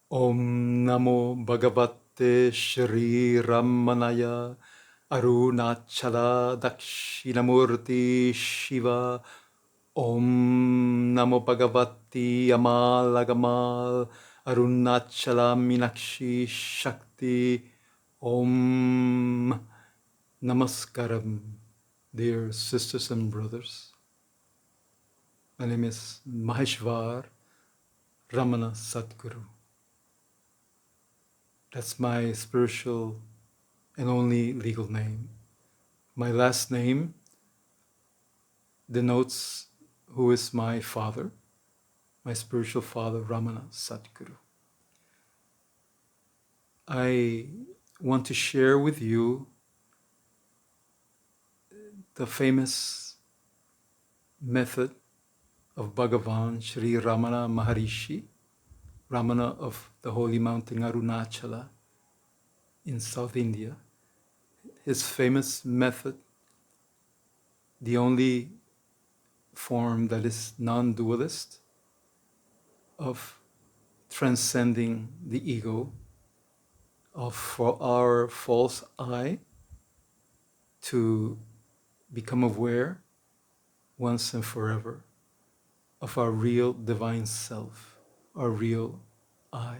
Om Namo Bhagavate Shri Ramanaya Arunachala Dakshinamurti Shiva. Om Namo Bhagavati Amal Agamal Arunachala Minakshi Shakti. Om Namaskaram, dear sisters and brothers. My name is Maheshwar Ramana Sadguru. That's my spiritual and only legal name. My last name denotes who is my father, my spiritual father, Ramana Sadguru. I want to share with you the famous method of Bhagavan Sri Ramana Maharshi, Ramana of the holy mountain Arunachala in South India. His famous method, the only form that is non-dualist, of transcending the ego, of our false I, to become aware once and forever of our real divine self, our real I,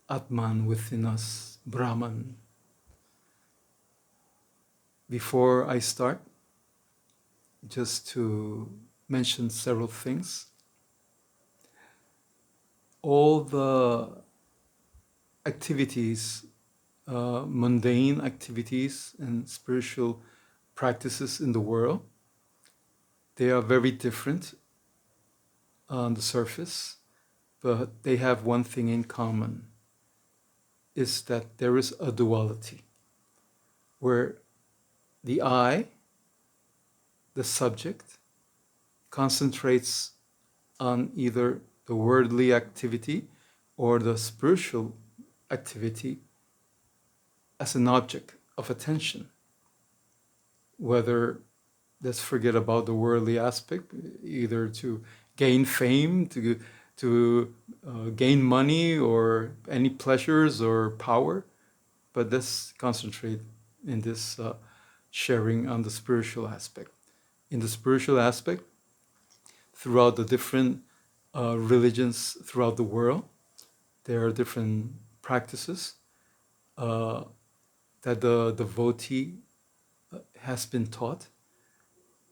Atman within us, Brahman. Before I start, just to mention several things. All the activities, mundane activities and spiritual practices in the world, they are very different on the surface, but they have one thing in common, is that there is a duality, where the I, the subject, concentrates on either the worldly activity or the spiritual activity as an object of attention. Whether, let's forget about the worldly aspect, either to gain fame, to gain money or any pleasures or power, but let's concentrate in this sharing on the spiritual aspect. In the spiritual aspect, throughout the different religions throughout the world, there are different practices that the devotee has been taught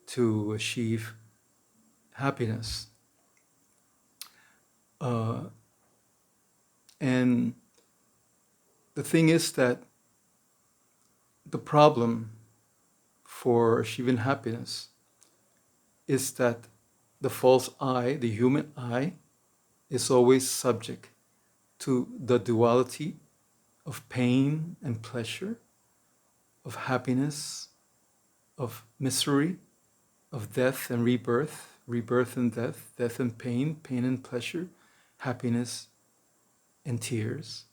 to achieve happiness. And the thing is that the problem for achieving happiness is that the false I, the human I, is always subject to the duality of pain and pleasure, of happiness, of misery, of death and rebirth, rebirth and death, death and pain, pain and pleasure, happiness and tears.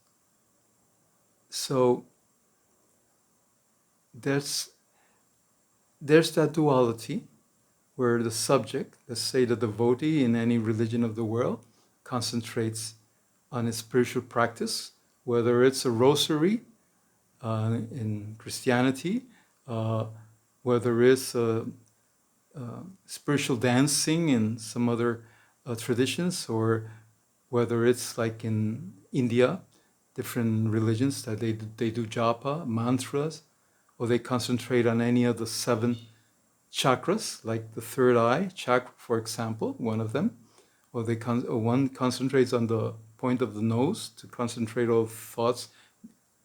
So there's that duality where the subject, let's say the devotee in any religion of the world, concentrates on his spiritual practice, whether it's a rosary in Christianity, whether it's spiritual dancing in some other traditions, or whether it's like in India, different religions that they do japa, mantras, or they concentrate on any of the 7 chakras, like the third eye chakra, for example, one of them, or one concentrates on the point of the nose to concentrate all thoughts,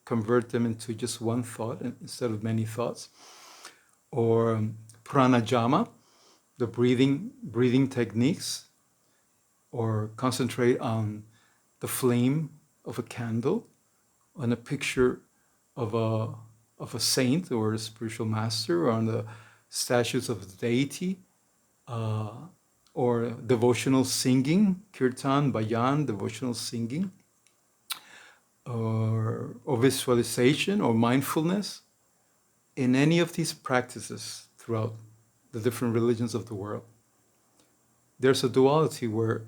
convert them into just one thought instead of many thoughts, or pranayama, the breathing techniques, or concentrate on the flame of a candle, on a picture of a saint or a spiritual master, or on the statues of the deity, or devotional singing, kirtan, bhajan, devotional singing, or visualization or mindfulness. In any of these practices throughout the different religions of the world, there's a duality where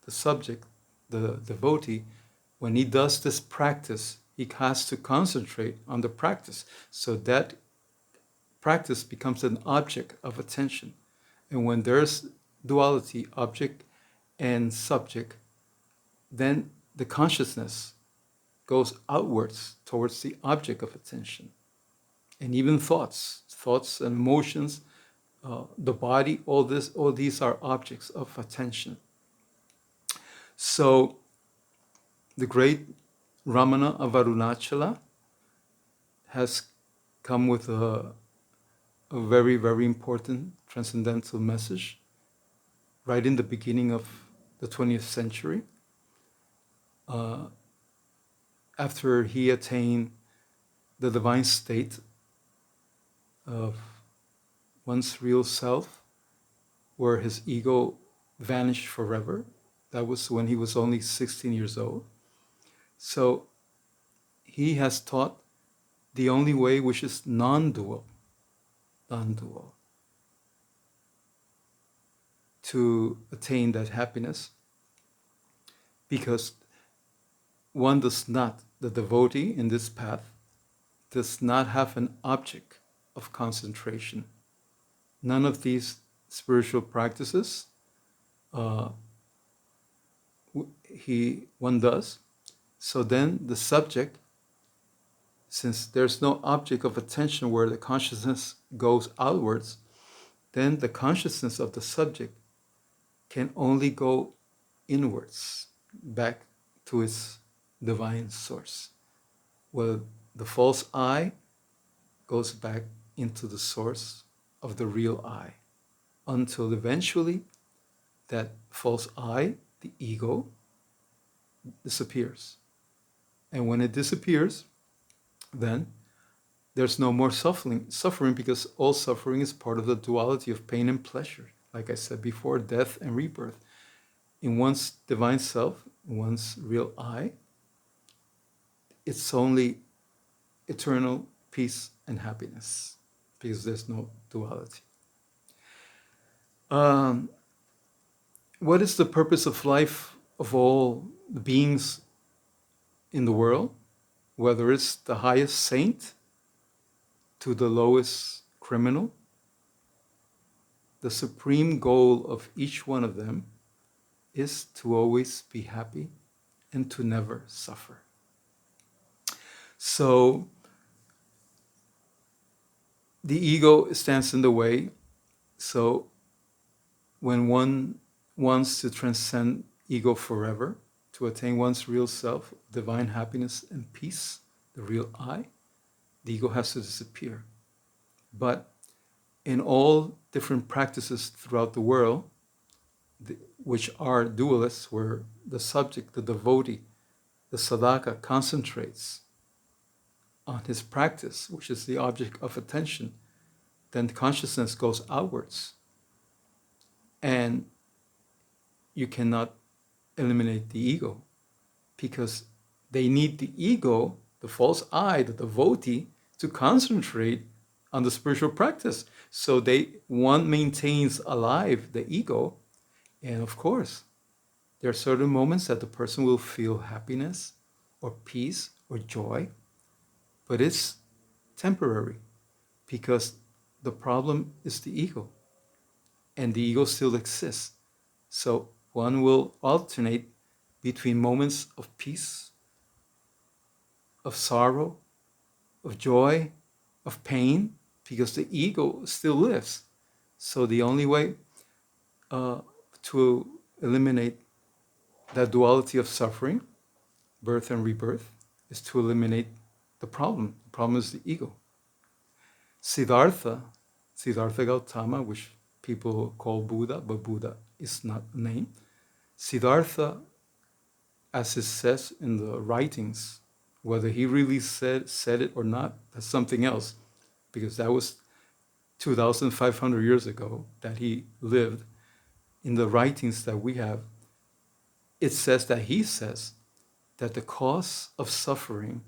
the subject, the devotee, when he does this practice, he has to concentrate on the practice. So that practice becomes an object of attention. And when there's duality, object and subject, then the consciousness goes outwards towards the object of attention. And even thoughts and emotions, the body, all these are objects of attention. So the great Ramana of Arunachala has come with a very, very important transcendental message right in the beginning of the 20th century. After he attained the divine state of one's real self, where his ego vanished forever. That was when he was only 16 years old. So he has taught the only way, which is non-dual, to attain that happiness, because one does not, the devotee in this path, does not have an object of concentration. None of these spiritual practices one does. So then the subject, since there's no object of attention where the consciousness goes outwards, then the consciousness of the subject can only go inwards, back to its divine source. Well, the false I goes back into the source of the real I, until eventually that false I, the ego, disappears. And when it disappears, then there's no more suffering, because all suffering is part of the duality of pain and pleasure. Like I said before, death and rebirth. In one's divine self, in one's real I, it's only eternal peace and happiness, because there's no duality. What is the purpose of life of all the beings in the world, whether it's the highest saint to the lowest criminal? The supreme goal of each one of them is to always be happy and to never suffer. So the ego stands in the way. So when one wants to transcend ego forever, to attain one's real self, divine happiness and peace, the real I, the ego has to disappear. But in all different practices throughout the world, which are dualists, where the subject, the devotee, the sadhaka concentrates on his practice, which is the object of attention, then consciousness goes outwards. And you cannot eliminate the ego, because they need the ego, the false I, the devotee, to concentrate on the spiritual practice. So one maintains alive the ego. And of course, there are certain moments that the person will feel happiness or peace or joy, but it's temporary, because the problem is the ego, and the ego still exists. So one will alternate between moments of peace, of sorrow, of joy, of pain, because the ego still lives. So the only way to eliminate that duality of suffering, birth and rebirth, is to eliminate the problem. The problem is the ego. Siddhartha Gautama, which people call Buddha, but Buddha is not a name. Siddhartha, as it says in the writings, whether he really said it or not, that's something else, because that was 2,500 years ago that he lived. In the writings that we have, it says that he says that the cause of suffering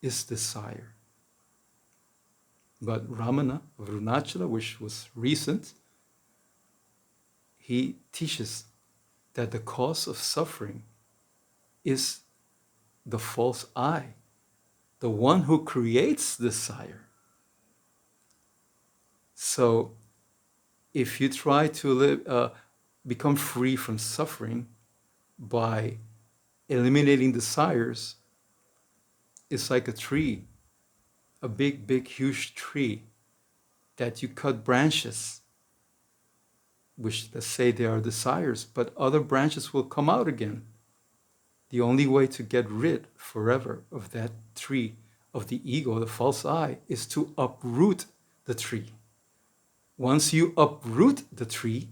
is desire. But Ramana of Arunachala, which was recent, he teaches that the cause of suffering is the false I, the one who creates desire. So if you try to live, become free from suffering by eliminating desires, it's like a tree, a big, huge tree that you cut branches, which let's say they are desires, but other branches will come out again. The only way to get rid forever of that tree of the ego, the false I, is to uproot the tree. Once you uproot the tree,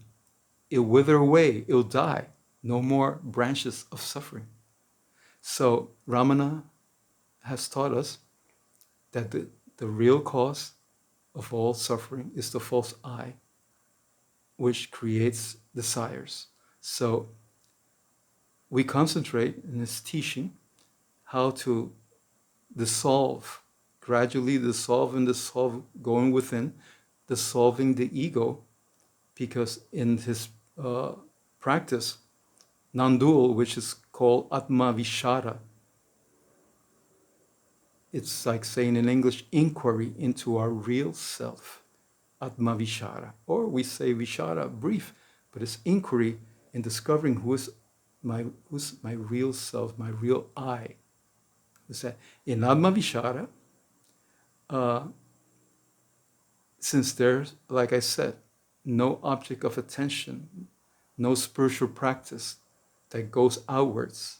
it'll wither away, it'll die. No more branches of suffering. So Ramana has taught us that the real cause of all suffering is the false I, which creates desires. So we concentrate in this teaching how to gradually dissolve and dissolve, going within, dissolving the ego, because in his practice, non-dual, which is called Atma Vichara, it's like saying in English, inquiry into our real self, Atma Vichara. Or we say Vichara, brief, but it's inquiry in discovering who's my real self, my real I. In Atma Vichara, since there's, like I said, no object of attention, no spiritual practice that goes outwards,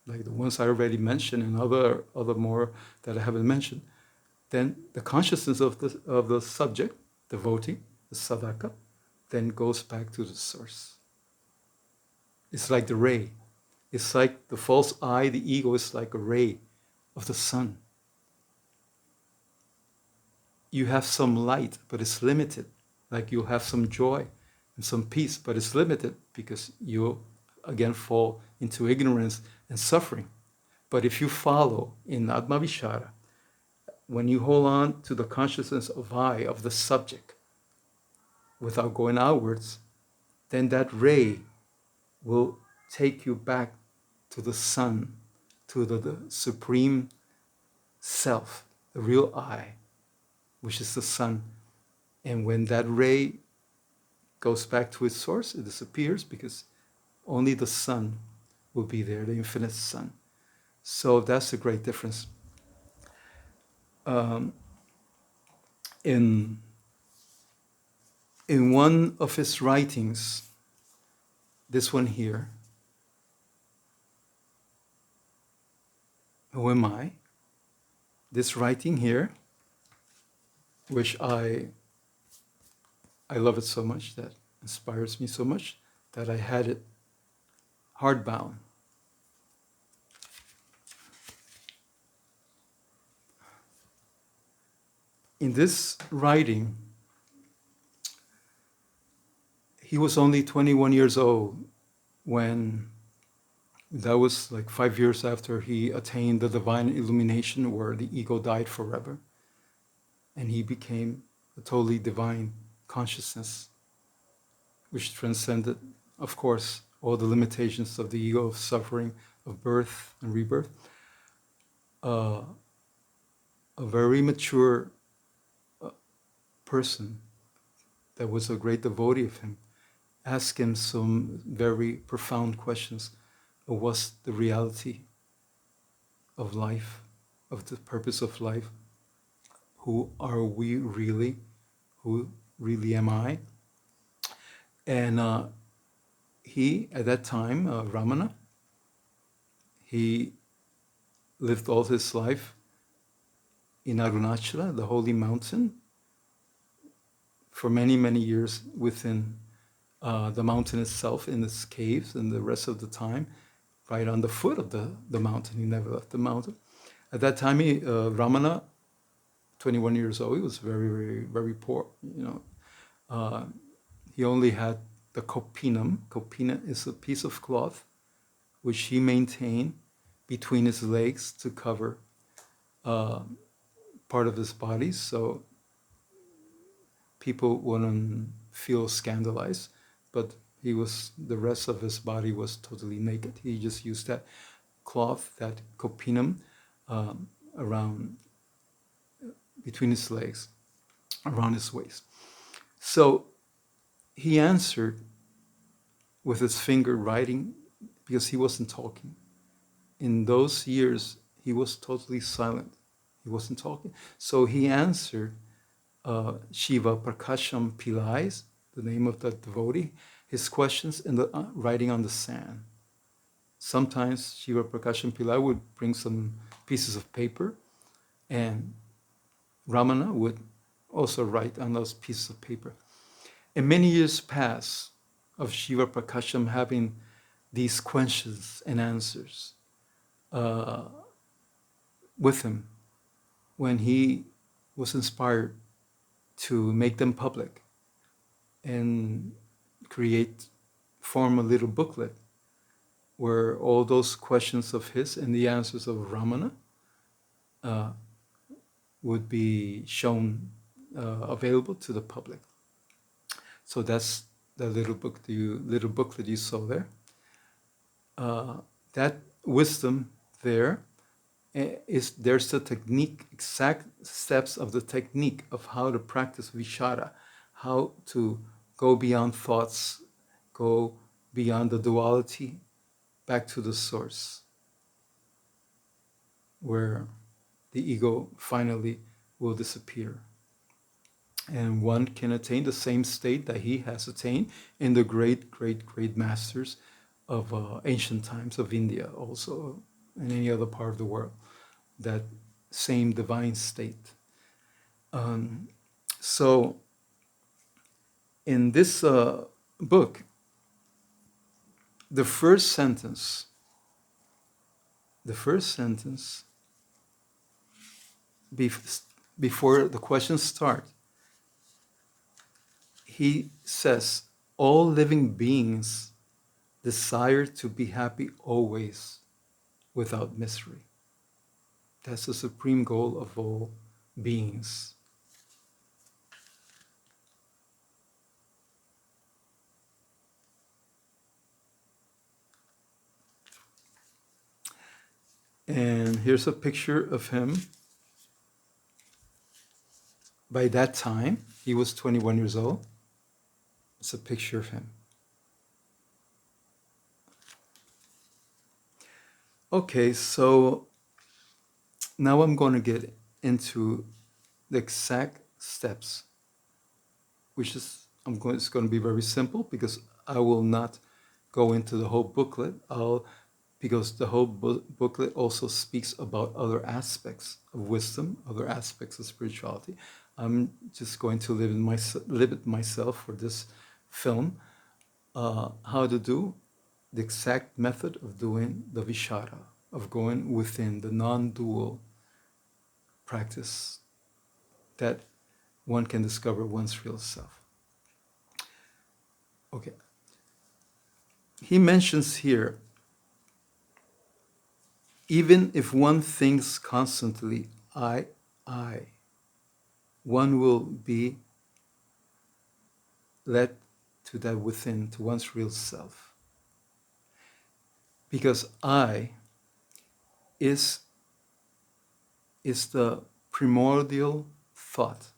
like the ones I already mentioned and other more that I haven't mentioned, then the consciousness of the subject, devotee, the sadhaka, then goes back to the source. It's like the ray. It's like the false I, the ego is like a ray of the sun. You have some light, but it's limited. Like you'll have some joy and some peace, but it's limited because you'll again fall into ignorance and suffering. But if you follow in Atma Vichara, when you hold on to the consciousness of I, of the subject, without going outwards, then that ray will take you back to the sun, to the supreme self, the real I, which is the sun. And when that ray goes back to its source, it disappears because only the sun will be there, the infinite sun. So that's a great difference. In one of his writings, this one here, Who Am I? This writing here, which I love it so much, that inspires me so much, that I had it hardbound. In this writing, he was only 21 years old when, that was like 5 years after he attained the divine illumination where the ego died forever. And he became a totally divine consciousness, which transcended, of course, all the limitations of the ego, of suffering, of birth and rebirth. A very mature person that was a great devotee of him asked him some very profound questions of what's the reality of life, of the purpose of life. Who are we really? Who really am I? And he, at that time, Ramana, he lived all his life in Arunachala, the holy mountain, for many, many years within the mountain itself, in its caves, and the rest of the time right on the foot of the mountain. He never left the mountain. At that time, Ramana, 21 years old, he was very, very, very poor. He only had the kopinam. Kopina is a piece of cloth which he maintained between his legs to cover part of his body, so people wouldn't feel scandalized. But the rest of his body was totally naked. He just used that. cloth, that copinum, around between his legs, around his waist. So he answered with his finger writing, because he wasn't talking. In those years, he was totally silent. He wasn't talking. So he answered Shiva Prakasham Pillai's, the name of the devotee, his questions in the writing on the sand. Sometimes Shiva Prakasham Pillai would bring some pieces of paper, and Ramana would also write on those pieces of paper. And many years pass of Shiva Prakasham having these questions and answers with him when he was inspired to make them public and form a little booklet where all those questions of his and the answers of Ramana would be shown, available to the public. So that's the little booklet you saw there. That wisdom there there's the technique, exact steps of the technique of how to practice Vichara, how to go beyond thoughts, go beyond the duality, back to the source, where the ego finally will disappear. And one can attain the same state that he has attained in the great, great, great masters of ancient times of India, also in any other part of the world, that same divine state. So in this book, the first sentence, before the questions start, he says, all living beings desire to be happy always without misery. That's the supreme goal of all beings. And here's a picture of him. By that time, he was 21 years old. It's a picture of him. Okay, so now I'm going to get into the exact steps, which is, it's going to be very simple, because I will not go into the whole booklet. Because the whole booklet also speaks about other aspects of wisdom, other aspects of spirituality. I'm just going to limit myself for this film, how to do the exact method of doing the Vichara, of going within the non-dual practice that one can discover one's real self. Okay. He mentions here, even if one thinks constantly, I, one will be led to that within, to one's real self. Because I is the primordial thought,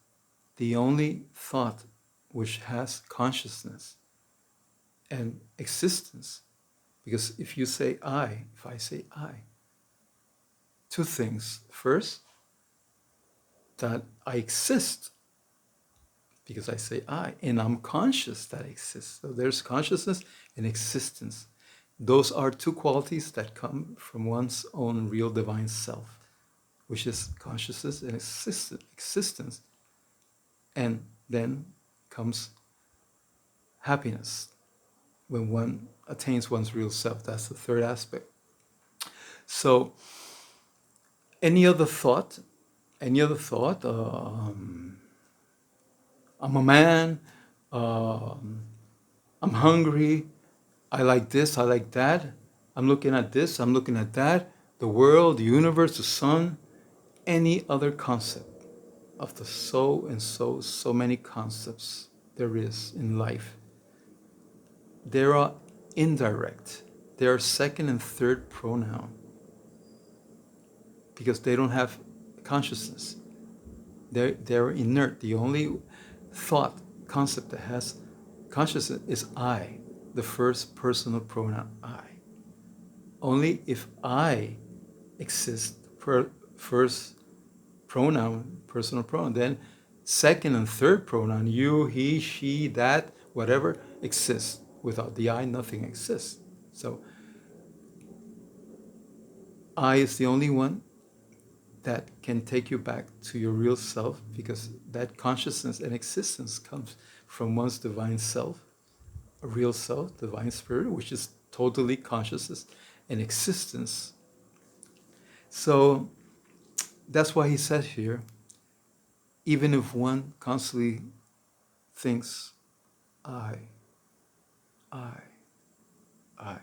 the only thought which has consciousness and existence. Because if I say I, two things. First, that I exist, because I say I, and I'm conscious that I exist. So there's consciousness and existence. Those are two qualities that come from one's own real divine self, which is consciousness and existence. And then comes happiness when one attains one's real self. That's the third aspect. So any other thought, I'm a man, I'm hungry, I like this, I like that, I'm looking at this, I'm looking at that, the world, the universe, the sun, any other concept of the so and so many concepts there is in life. They are indirect. They are second and third pronoun. because they don't have consciousness. They're inert. The only thought concept that has consciousness is I, the first personal pronoun I. Only if I exist, first pronoun, personal pronoun, then second and third pronoun, you, he, she, that, whatever, exists. Without the I, nothing exists. So I is the only one that can take you back to your real self, because that consciousness and existence comes from one's divine self, a real self, divine spirit, which is totally consciousness and existence. So that's why he says here, even if one constantly thinks, I, I, I,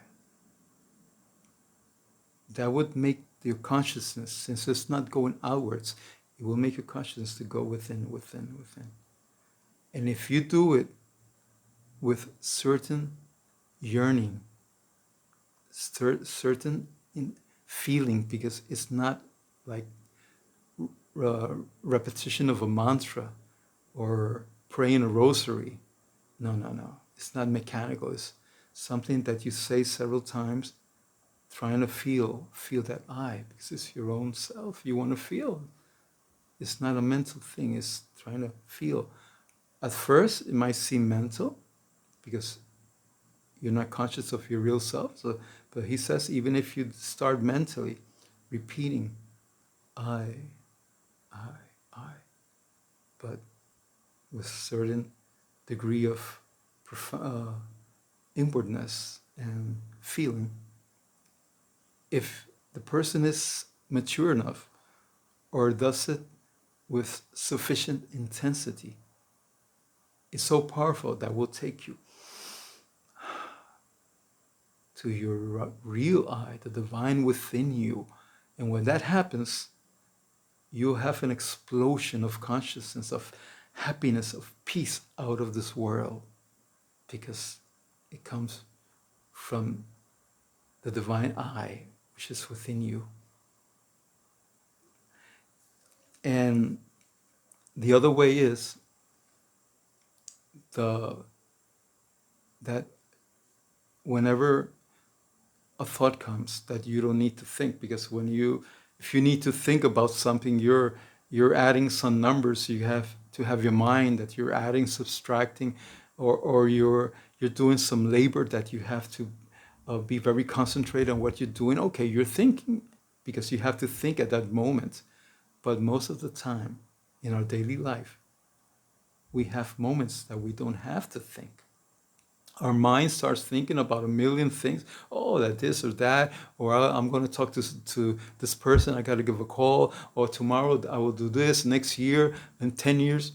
that would make your consciousness, since it's not going outwards, it will make your consciousness to go within, within, within. And if you do it with certain yearning, certain feeling, because it's not like repetition of a mantra or praying a rosary. No, no, no. It's not mechanical. It's something that you say several times, trying to feel that I, because it's your own self. You want to feel. It's not a mental thing. It's trying to feel. At first, it might seem mental, because you're not conscious of your real self. So, but he says, even if you start mentally repeating, I, I, but with certain degree of inwardness and feeling, if the person is mature enough or does it with sufficient intensity, it's so powerful that will take you to your real I, the divine within you. And when that happens, you have an explosion of consciousness, of happiness, of peace out of this world, because it comes from the divine I, which is within you. And the other way is that whenever a thought comes, that you don't need to think, because if you need to think about something, you're adding some numbers. You have to have your mind that you're adding, subtracting, or you're doing some labor that you have to be very concentrated on what you're doing. Okay, you're thinking because you have to think at that moment. But most of the time in our daily life, we have moments that we don't have to think. Our mind starts thinking about a million things. Oh, that this or that, or I'm going to talk to this person, I got to give a call, or tomorrow I will do this, next year, in 10 years.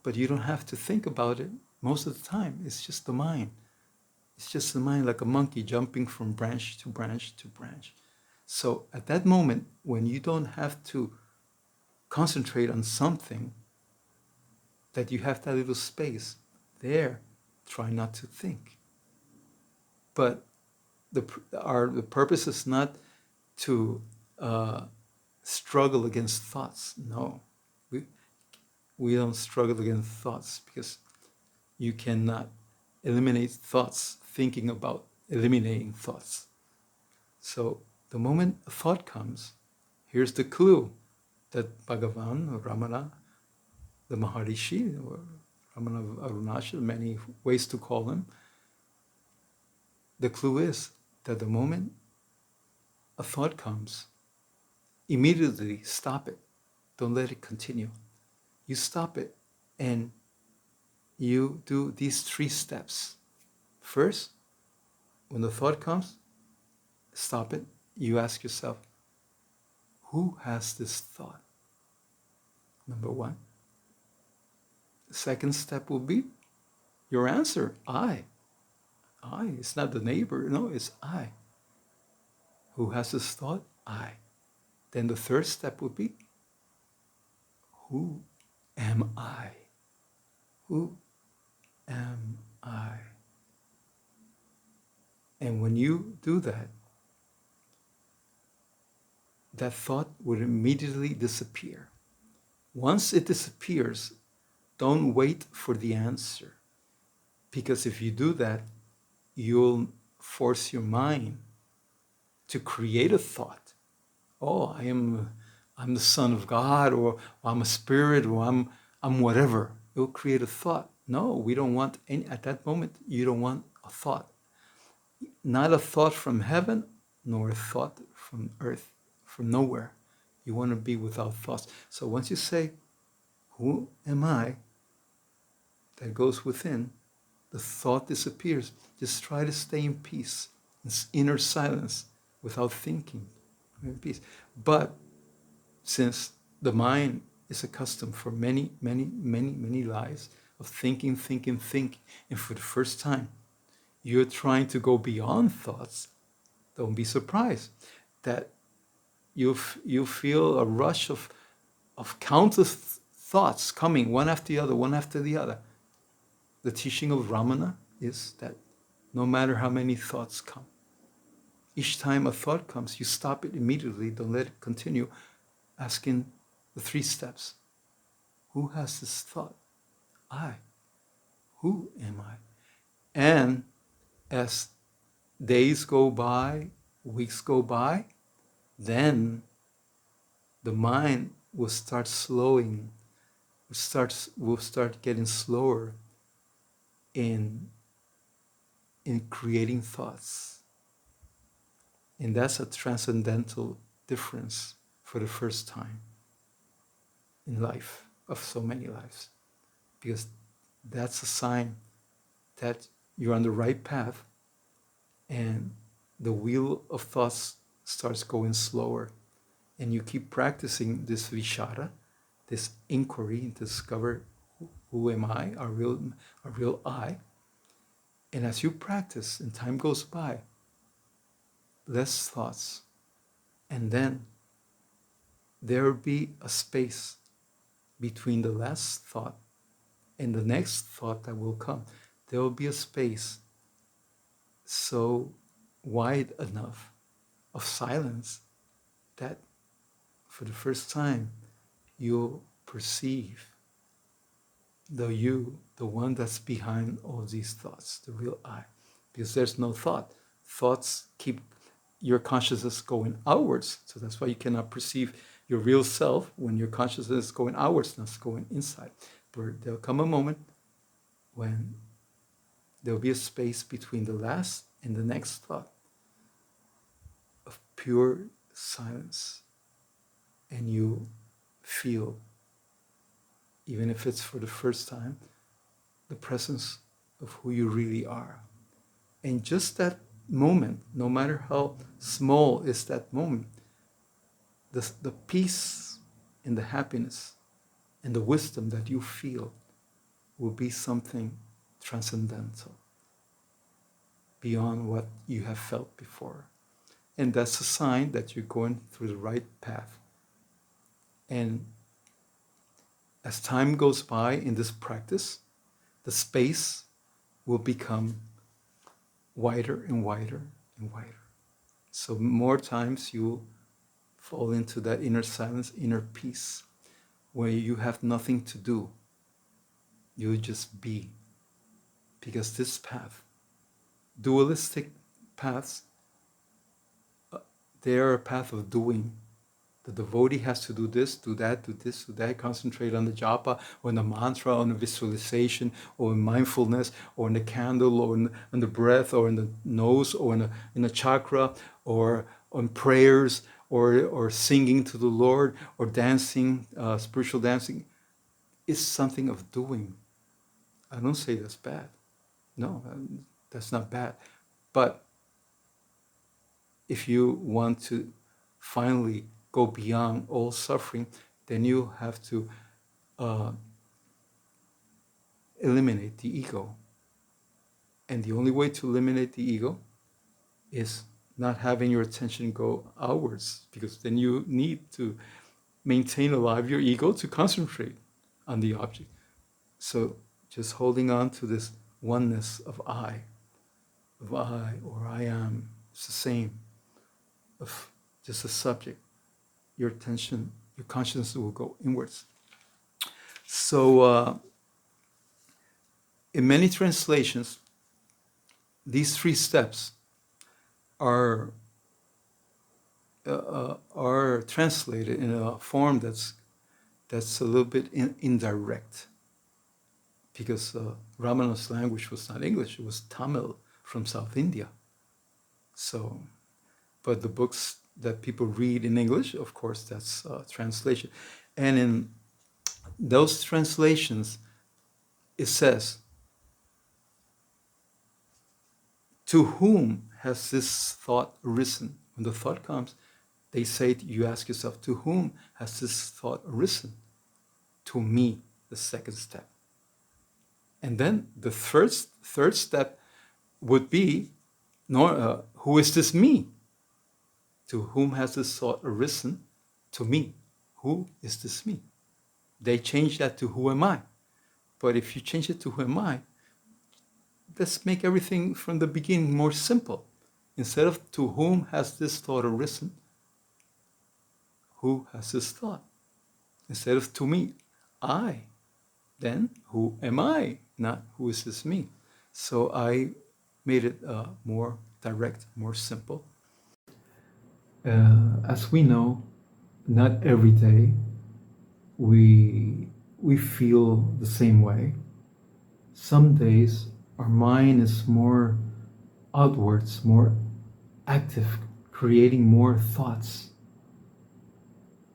But you don't have to think about it most of the time. It's just the mind. It's just the mind, like a monkey jumping from branch to branch to branch. So at that moment, when you don't have to concentrate on something, that you have that little space there, try not to think. But the purpose is not to struggle against thoughts. No, we don't struggle against thoughts, because you cannot eliminate thoughts thinking about eliminating thoughts. So the moment a thought comes, here's the clue that Bhagavan or Ramana, the Maharishi, or Ramana Arunashal, many ways to call him, the clue is that the moment a thought comes, immediately stop it. Don't let it continue. You stop it and you do these 3 steps. First, when the thought comes, stop it. You ask yourself, who has this thought? Number 1. The second step will be your answer, I. I. It's not the neighbor. No, it's I. Who has this thought? I. Then the third step would be, who am I? Who am I? And when you do that, that thought would immediately disappear. Once it disappears, don't wait for the answer. Because if you do that, you'll force your mind to create a thought. Oh, I'm the son of God, or I'm a spirit, or I'm whatever. It'll create a thought. No, we don't want any, at that moment, you don't want a thought. Not a thought from heaven, nor a thought from earth, from nowhere. You want to be without thoughts. So once you say, who am I? That goes within, the thought disappears. Just try to stay in peace, in inner silence, without thinking, in peace. But since the mind is accustomed for many, many, many, many lives of thinking, and for the first time, you're trying to go beyond thoughts, don't be surprised that you feel a rush of countless thoughts coming one after the other, one after the other. The teaching of Ramana is that no matter how many thoughts come, each time a thought comes, you stop it immediately, don't let it continue, asking the 3 steps. Who has this thought? I. Who am I? And as days go by, weeks go by, then the mind will start slowing, will start getting slower in creating thoughts. And that's a transcendental difference for the first time in life, of so many lives. Because that's a sign that you're on the right path and the wheel of thoughts starts going slower. And you keep practicing this vichara, this inquiry to discover who am I, a real I. And as you practice and time goes by, less thoughts. And then there will be a space between the last thought and the next thought that will come. There will be a space so wide enough of silence that for the first time you'll perceive the you, the one that's behind all these thoughts, the real I. Because there's no thought. Thoughts keep your consciousness going outwards. So that's why you cannot perceive your real self when your consciousness is going outwards, not going inside. But there'll come a moment when there'll be a space between the last and the next thought of pure silence. And you feel, even if it's for the first time, the presence of who you really are. And just that moment, no matter how small is that moment, the peace and the happiness and the wisdom that you feel will be something transcendental, beyond what you have felt before. And that's a sign that you're going through the right path. And as time goes by in this practice, the space will become wider and wider and wider. So more times you fall into that inner silence, inner peace, where you have nothing to do. You just be. Because this path, dualistic paths, they are a path of doing. The devotee has to do this, do that, do this, do that, concentrate on the japa, or on the mantra, on the visualization, or in mindfulness, or in the candle, or in the breath, or in the nose, or in the chakra, or on prayers, or singing to the Lord, or dancing, spiritual dancing. It's something of doing. I don't say that's bad. No, that's not bad. But if you want to finally go beyond all suffering, then you have to eliminate the ego. And the only way to eliminate the ego is not having your attention go outwards, because then you need to maintain alive your ego to concentrate on the object. So just holding on to this oneness of I or I am, it's the same, of just a subject. your attention, your consciousness will go inwards. So in many translations, these 3 steps are translated in a form that's a little bit indirect, because Ramana's language was not English; it was Tamil from South India. So, but the books that people read in English, of course, that's translation, and in those translations, it says, "To whom has this thought arisen?" When the thought comes, they say, you ask yourself, to whom has this thought arisen? To me, the second step. And then the third step would be, who is this me? To whom has this thought arisen? To me. Who is this me? They change that to who am I? But if you change it to who am I, let's make everything from the beginning more simple. Instead of to whom has this thought arisen, who has this thought? Instead of to me, I. Then who am I? Not who is this me? So I made it more direct, more simple. As we know, not every day we feel the same way. Some days our mind is more outwards, more active, creating more thoughts,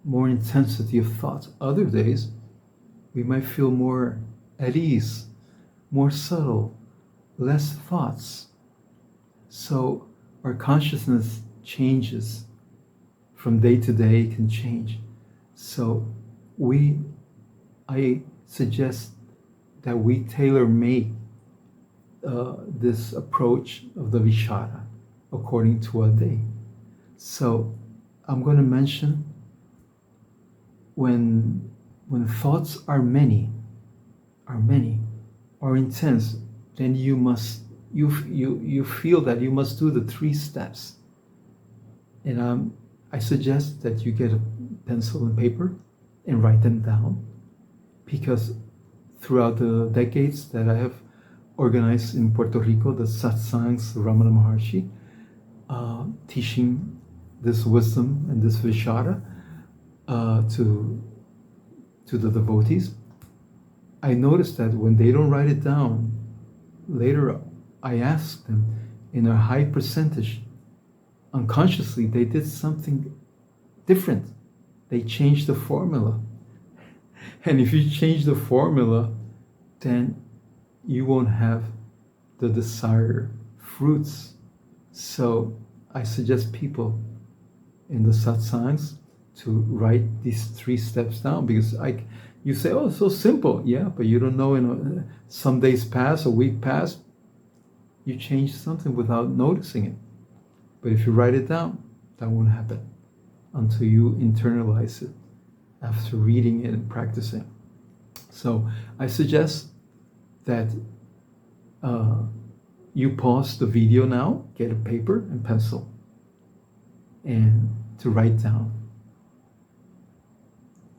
more intensity of thoughts. Other days we might feel more at ease, more subtle, less thoughts. So our consciousness changes from day to day, it can change. So I suggest that we tailor-make this approach of the Vichara according to a day. So I'm going to mention when thoughts are many, are intense, then you feel that you must do the 3 steps. And I suggest that you get a pencil and paper and write them down, because throughout the decades that I have organized in Puerto Rico the satsangs of Ramana Maharshi, teaching this wisdom and this Vichara to the devotees, I noticed that when they don't write it down, later I ask them, in a high percentage, unconsciously they did something different. They changed the formula. And if you change the formula, then you won't have the desired fruits. So I suggest people in the satsangs to write these 3 steps down, because you say, oh, it's so simple. Yeah, but you don't know, some days pass, a week pass, you change something without noticing it. But if you write it down, that won't happen until you internalize it after reading it and practicing. So I suggest that you pause the video now, get a paper and pencil, and to write down.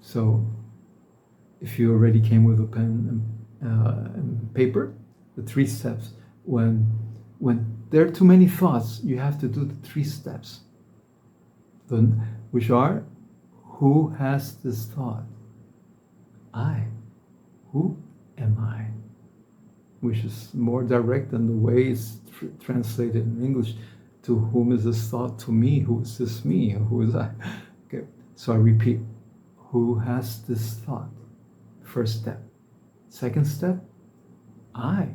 So if you already came with a pen and paper, the 3 steps. When there are too many thoughts, you have to do the 3 steps, which are, who has this thought? I. Who am I? Which is more direct than the way it's translated in English. To whom is this thought? To me. Who is this me? Who is I? Okay. So I repeat. Who has this thought? First step. Second step, I.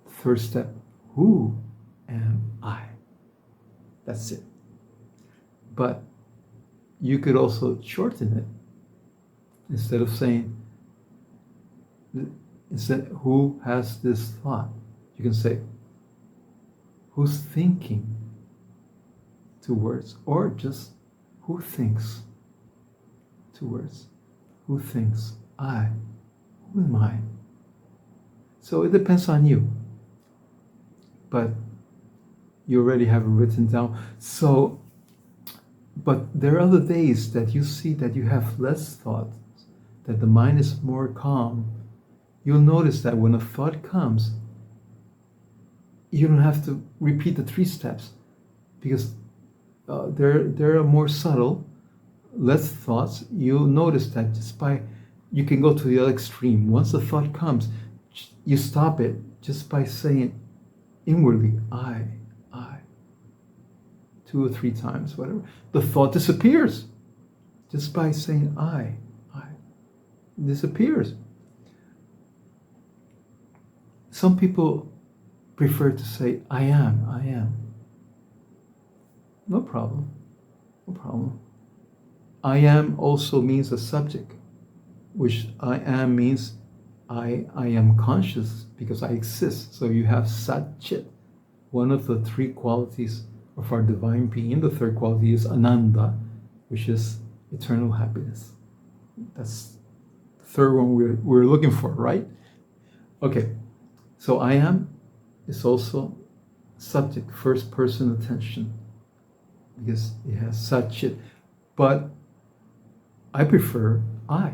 Third step, who am I? That's it. But you could also shorten it. Instead of saying, who has this thought? You can say, who's thinking? 2 words. Or just, who thinks? 2 words. Who thinks? I. Who am I? So it depends on you. But you already have it written down. So But there are other days that you see that you have less thoughts, that the mind is more calm. You'll notice that when a thought comes, you don't have to repeat the 3 steps, because they're more subtle, less thoughts. You'll notice that you can go to the other extreme. Once the thought comes, you stop it just by saying inwardly, I, 2 or 3 times, whatever. The thought disappears just by saying I. It disappears. Some people prefer to say I am. No problem. I am also means a subject, which I am means I am conscious because I exist. So you have Sat Chit, one of the 3 qualities of our divine being. The 3rd quality is Ananda, which is eternal happiness. That's the 3rd one we're looking for, right? Okay, so I am is also subject, first person attention, because it has Sat Chit. But I prefer I,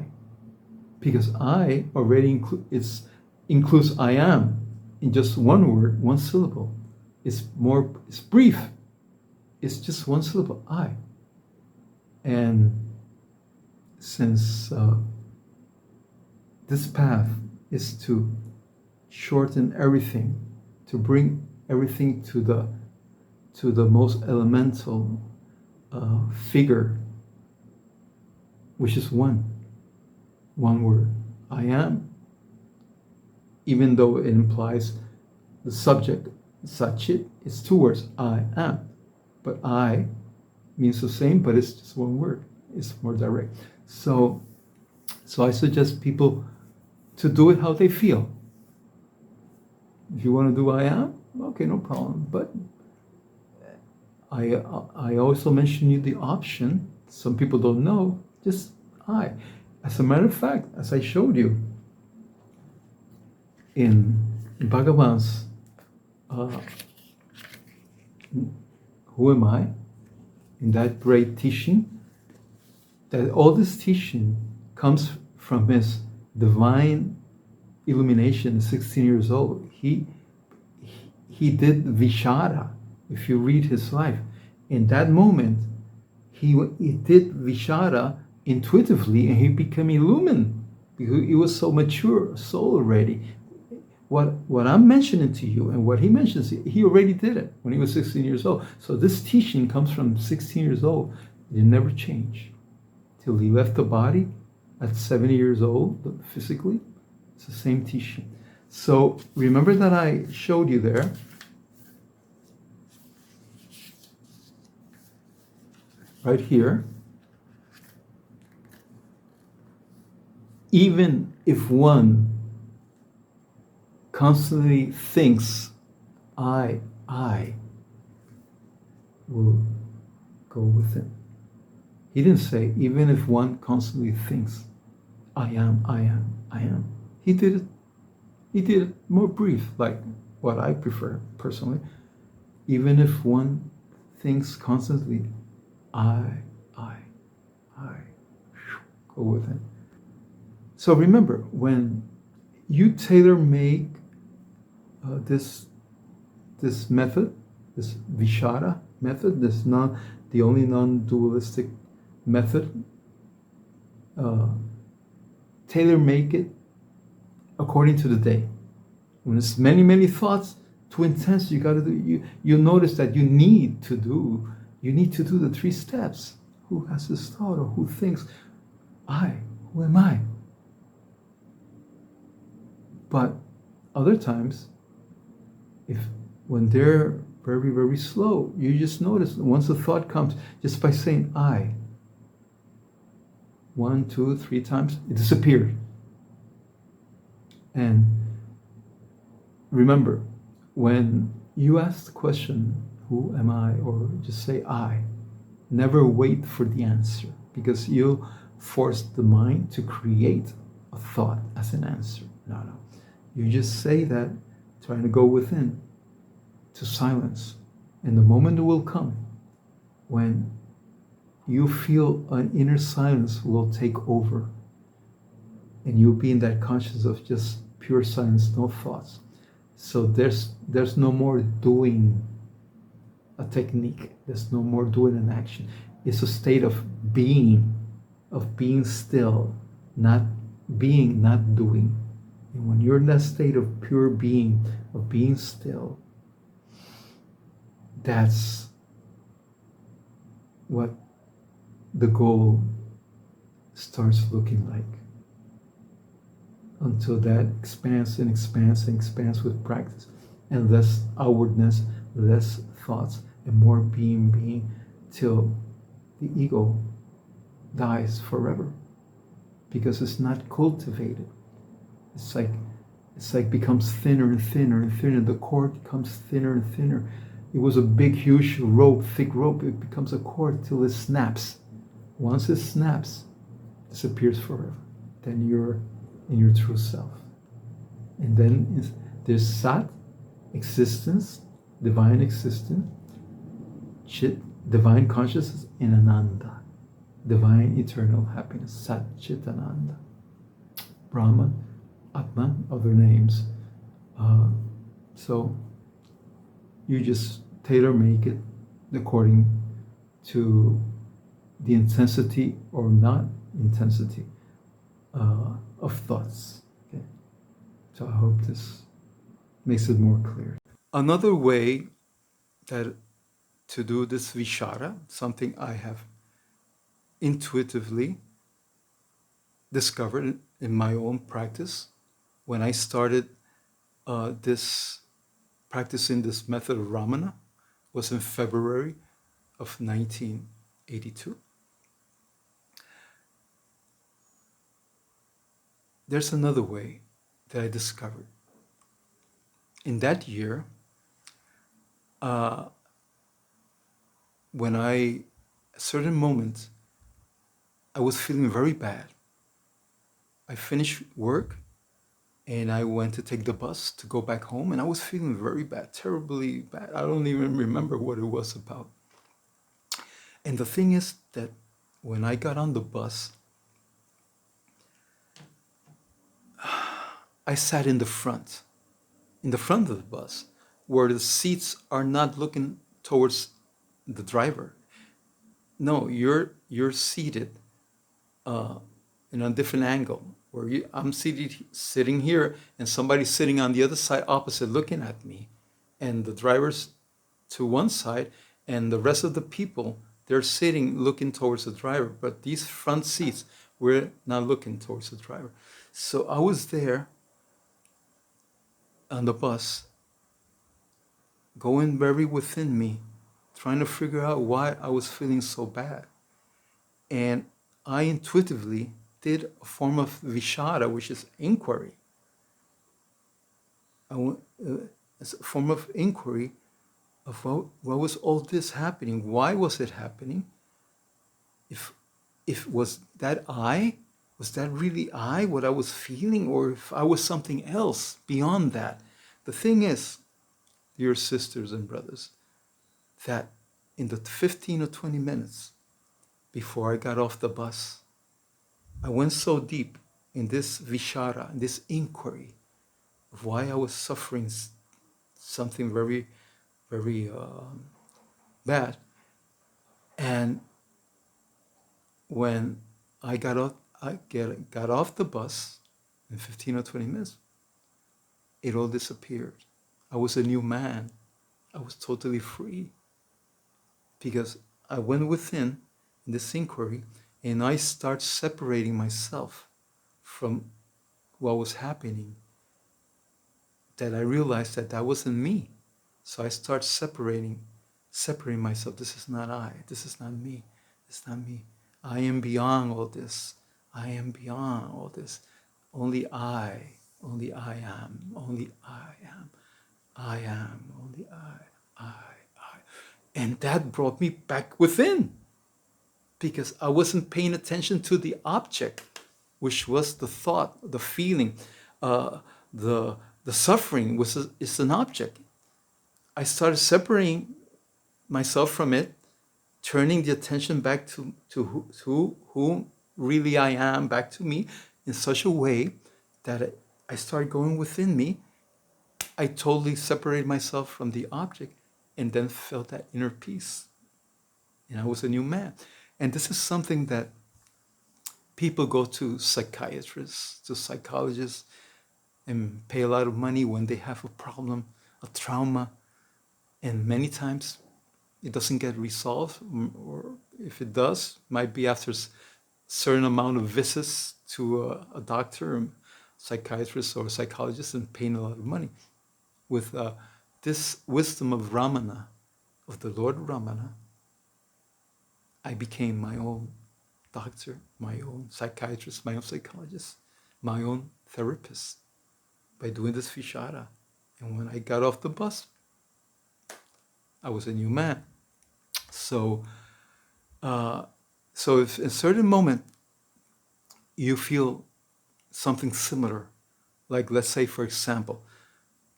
because I already includes I am in just one word, one syllable. It's brief. It's just one syllable, I. And since this path is to shorten everything, to bring everything to the most elemental figure, which is one word, I am, even though it implies the subject, Sachit, it's 2 words, I am. But I means the same, but it's just one word. It's more direct. So I suggest people to do it how they feel. If you want to do I am, okay, no problem. But I also mention you the option. Some people don't know, just I. As a matter of fact, as I showed you in Bhagavan's Who Am I? In that great teaching, that all this teaching comes from his divine illumination at 16 years old. He did Vichara. If you read his life, in that moment, he did Vichara intuitively, and he became illumined because he was so mature soul already. What I'm mentioning to you and what he mentions, he already did it when he was 16 years old. So this teaching comes from 16 years old. It never changed till he left the body at 70 years old, physically. It's the same teaching. So remember that I showed you there. Right here. Even if one constantly thinks, I will go with it. He didn't say, even if one constantly thinks, I am. He did it more brief, like what I prefer personally. Even if one thinks constantly, I, go with it. So remember, when you tailor-make this method, this Vichara method, the only non-dualistic method, tailor-make it according to the day. When it's many thoughts, too intense, you notice that you need to do the 3 steps. Who has this thought, or who thinks, who am I? But other times, when they're very, very slow, you just notice once a thought comes, just by saying I, 1, 2, 3 times, it disappeared. And remember, when you ask the question, who am I? Or just say I, never wait for the answer, because you force the mind to create a thought as an answer. No. You just say that, trying to go within, to silence. And the moment will come when you feel an inner silence will take over. And you'll be in that consciousness of just pure silence, no thoughts. So there's no more doing a technique. There's no more doing an action. It's a state of being still, not being, not doing. And when you're in that state of pure being, of being still, that's what the goal starts looking like. Until that expands and expands and expands with practice, and less outwardness, less thoughts, and more being, till the ego dies forever, because it's not cultivated. It's like becomes thinner and thinner and thinner. The cord becomes thinner and thinner. It was a big, huge rope, thick rope. It becomes a cord till it snaps. Once it snaps, it disappears forever. Then you're in your true self. And then there's Sat, existence, divine existence, Chit, divine consciousness, and Ananda, divine eternal happiness. Sat, Chit, Ananda. Brahman, Atma, other names. So you just tailor make it according to the intensity or not intensity of thoughts. Okay. So I hope this makes it more clear. Another way that to do this Vichara, something I have intuitively discovered in my own practice when I started practicing this method of Ramana, was in February of 1982. There's another way that I discovered. In that year, when at a certain moment, I was feeling very bad. I finished work and I went to take the bus to go back home, and I was feeling very bad, terribly bad. I don't even remember what it was about. And the thing is that when I got on the bus, I sat in the front of the bus, where the seats are not looking towards the driver. No, you're seated in a different angle, where I'm sitting here, and somebody's sitting on the other side opposite looking at me, and the driver's to one side, and the rest of the people, they're sitting looking towards the driver, but these front seats were not looking towards the driver. So I was there on the bus, going very within me, trying to figure out why I was feeling so bad. And I intuitively did a form of Vichara, which is inquiry. It's a form of inquiry of what was all this happening? Why was it happening? If was that I? Was that really I, what I was feeling? Or if I was something else beyond that? The thing is, dear sisters and brothers, that in the 15 or 20 minutes before I got off the bus, I went so deep in this Vichara, this inquiry of why I was suffering something very, very bad. And when I got off the bus in 15 or 20 minutes, it all disappeared. I was a new man. I was totally free, because I went within this inquiry, and I start separating myself from what was happening, that I realized that wasn't me. So I start separating myself. This is not I. This is not me. This is not me. I am beyond all this. I am beyond all this. Only I am. Only I am. I am. Only I. And that brought me back within, because I wasn't paying attention to the object, which was the thought, the feeling, the suffering is an object. I started separating myself from it, turning the attention back to who really I am, back to me, in such a way that I start going within me. I totally separated myself from the object and then felt that inner peace. And I was a new man. And this is something that people go to psychiatrists, to psychologists, and pay a lot of money when they have a problem, a trauma. And many times it doesn't get resolved, or if it does, might be after a certain amount of visits to a doctor, a psychiatrist, or a psychologist, and paying a lot of money. With this wisdom of Ramana, of the Lord Ramana, I became my own doctor, my own psychiatrist, my own psychologist, my own therapist by doing this Vichara. And when I got off the bus, I was a new man. So if in a certain moment you feel something similar, like let's say, for example,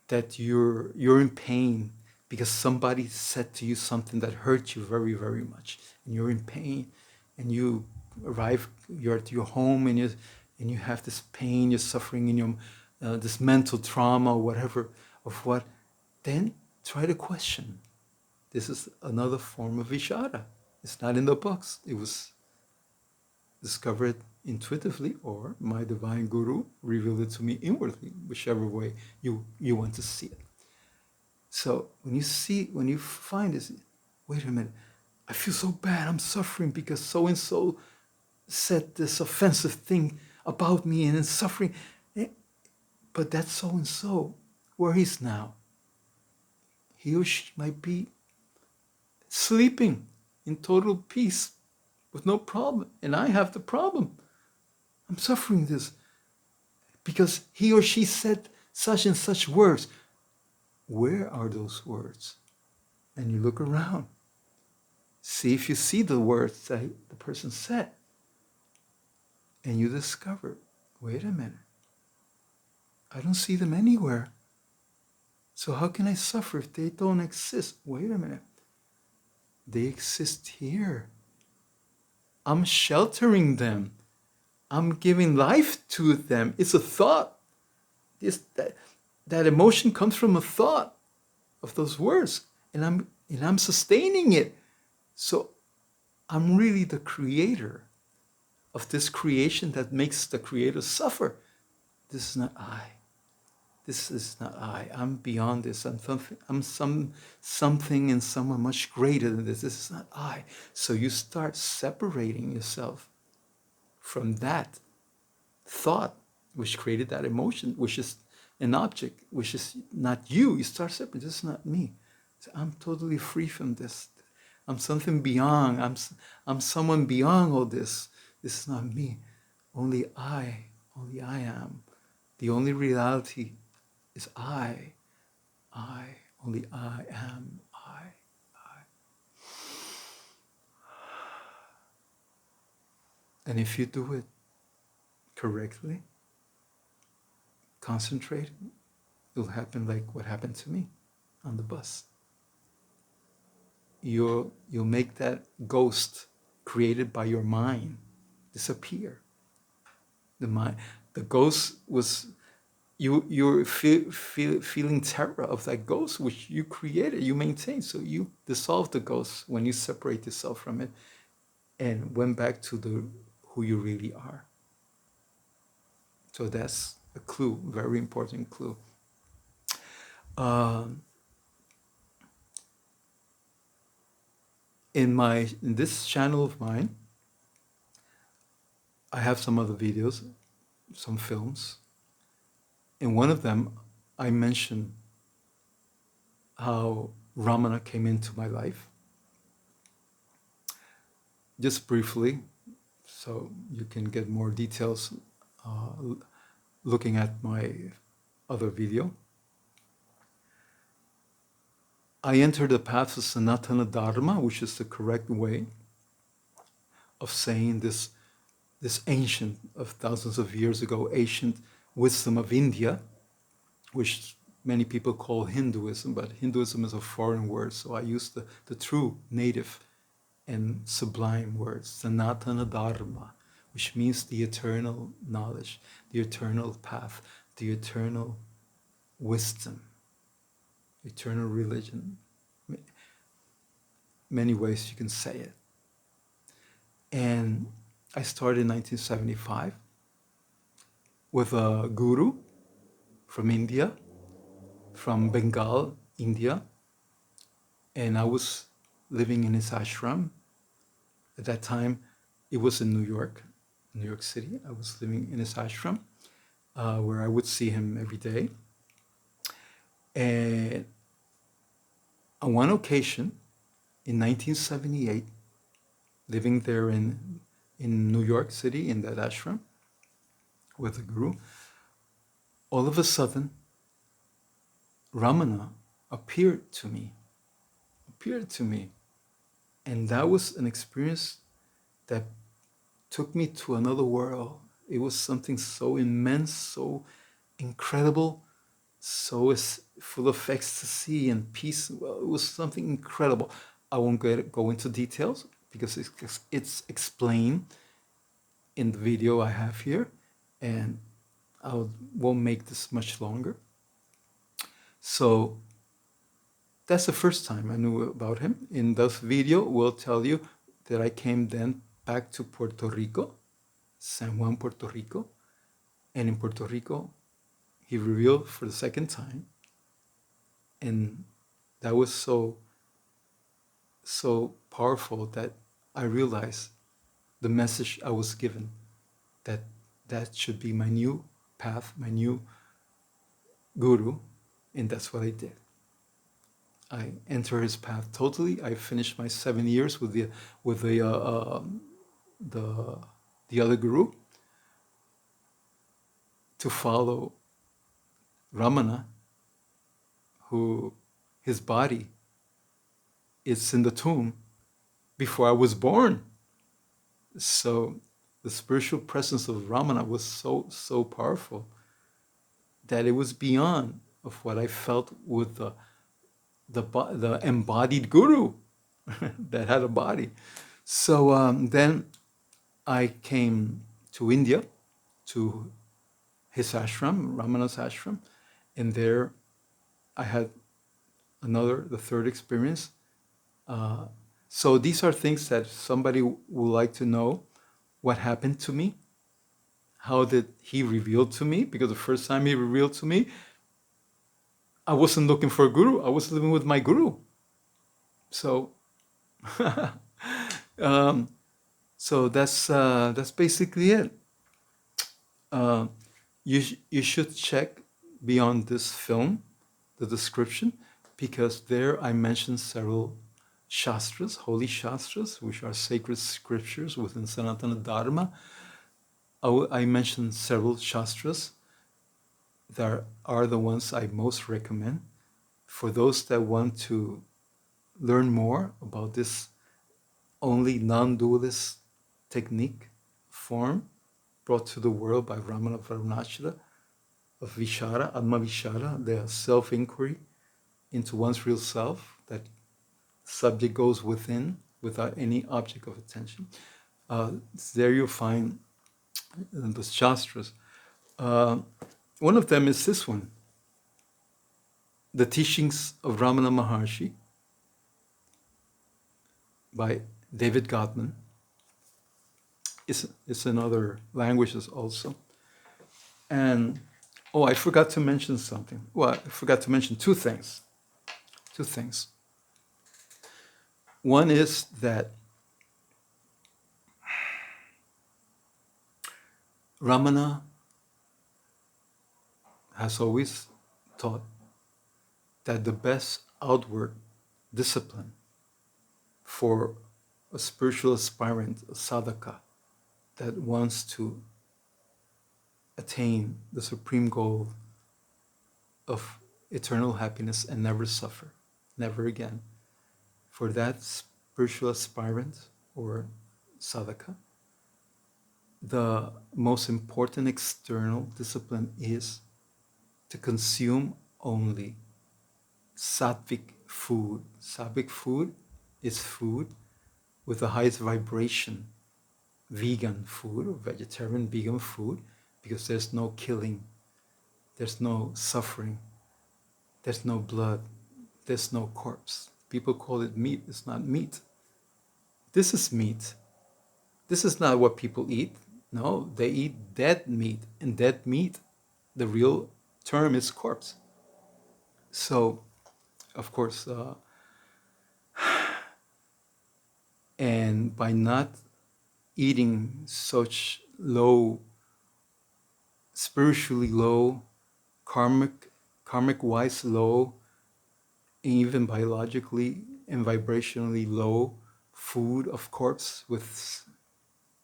that you're in pain because somebody said to you something that hurt you very, very much, and you're in pain, and you're at your home, and you have this pain, you're suffering in your this mental trauma or whatever, of what, then try to question. This is another form of Vichara. It's not in the books. It was discovered intuitively, or my divine guru revealed it to me inwardly, whichever way you want to see it. So when you find this, wait a minute, I feel so bad, I'm suffering because so-and-so said this offensive thing about me and it's suffering. But that so-and-so, where he's now, he or she might be sleeping in total peace with no problem. And I have the problem. I'm suffering this because he or she said such and such words. Where are those words? And you look around. See if you see the words that the person said. And you discover, wait a minute, I don't see them anywhere. So how can I suffer if they don't exist? Wait a minute. They exist here. I'm sheltering them. I'm giving life to them. It's a thought. That emotion comes from a thought of those words, and I'm sustaining it. So I'm really the creator of this creation that makes the creator suffer. This is not I. This is not I. I'm beyond this. I'm something and someone much greater than this. This is not I. So you start separating yourself from that thought which created that emotion, which is an object, which is not you. You start separating. This is not me. So I'm totally free from this. I'm something beyond. I'm someone beyond all this. This is not me. Only I am. The only reality is I, only I am, I. And if you do it correctly, concentrate, it'll happen like what happened to me on the bus. You'll make that ghost created by your mind disappear. The ghost was, you're feeling terror of that ghost which you created, you maintained. So you dissolve the ghost when you separate yourself from it and went back to who you really are. So that's a clue, very important clue. In this channel of mine, I have some other videos, some films. In one of them, I mention how Ramana came into my life. Just briefly, so you can get more details looking at my other video. I entered the path of Sanatana Dharma, which is the correct way of saying this ancient, of thousands of years ago, ancient wisdom of India, which many people call Hinduism, but Hinduism is a foreign word, so I use the true native and sublime words, Sanatana Dharma, which means the eternal knowledge, the eternal path, the eternal wisdom, eternal religion. Many ways you can say it. And I started in 1975 with a guru from India, from Bengal, India. And I was living in his ashram. At that time, it was in New York City. I was living in his ashram, where I would see him every day. And on one occasion, in 1978, living there in New York City, in that ashram, with the guru, all of a sudden, Ramana appeared to me. And that was an experience that took me to another world. It was something so immense, so incredible, so full of ecstasy and peace. Well, it was something incredible. I won't go into details because it's explained in the video I have here, and I won't make this much longer. So that's the first time I knew about him. In this video, we'll tell you that I came then back to Puerto Rico, San Juan, Puerto Rico. And in Puerto Rico, he revealed for the second time. And that was so powerful that I realized the message I was given, that should be my new path, my new guru, and that's what I did. I entered his path totally. I finished my 7 years with the other guru to follow Ramana, who his body is in the tomb before I was born. So the spiritual presence of Ramana was so powerful that it was beyond of what I felt with the embodied guru that had a body. So then I came to India, to his ashram, Ramana's ashram, and there I had the third experience. So these are things that somebody would like to know. What happened to me? How did he reveal to me? Because the first time he revealed to me, I wasn't looking for a guru. I was living with my guru. So, so that's basically it. You should check beyond this film, the description, because there I mentioned several Shastras, holy Shastras, which are sacred scriptures within Sanatana Dharma. I mentioned several Shastras that are the ones I most recommend for those that want to learn more about this only non-dualist technique form brought to the world by Ramana Maharshi of Vichara, Atma Vichara, the self-inquiry into one's real self, that subject goes within without any object of attention. There you'll find the Shastras. One of them is this one, The Teachings of Ramana Maharshi by David Gottman. It's in other languages also. And, I forgot to mention something. Well, I forgot to mention two things. One is that Ramana has always taught that the best outward discipline for a spiritual aspirant, a sadhaka, that wants to attain the supreme goal of eternal happiness and never suffer, never again. For that spiritual aspirant or sadhaka, the most important external discipline is to consume only sattvic food. Sattvic food is food with the highest vibration vegan food or vegetarian vegan food, because there's no killing, there's no suffering, there's no blood, there's no corpse. People call it meat. It's not meat. This is meat. This is not what people eat. No, they eat dead meat. And dead meat, the real term is corpse. So, of course, and by not eating such low, spiritually low, karmic wise low, and even biologically and vibrationally low food of corpse with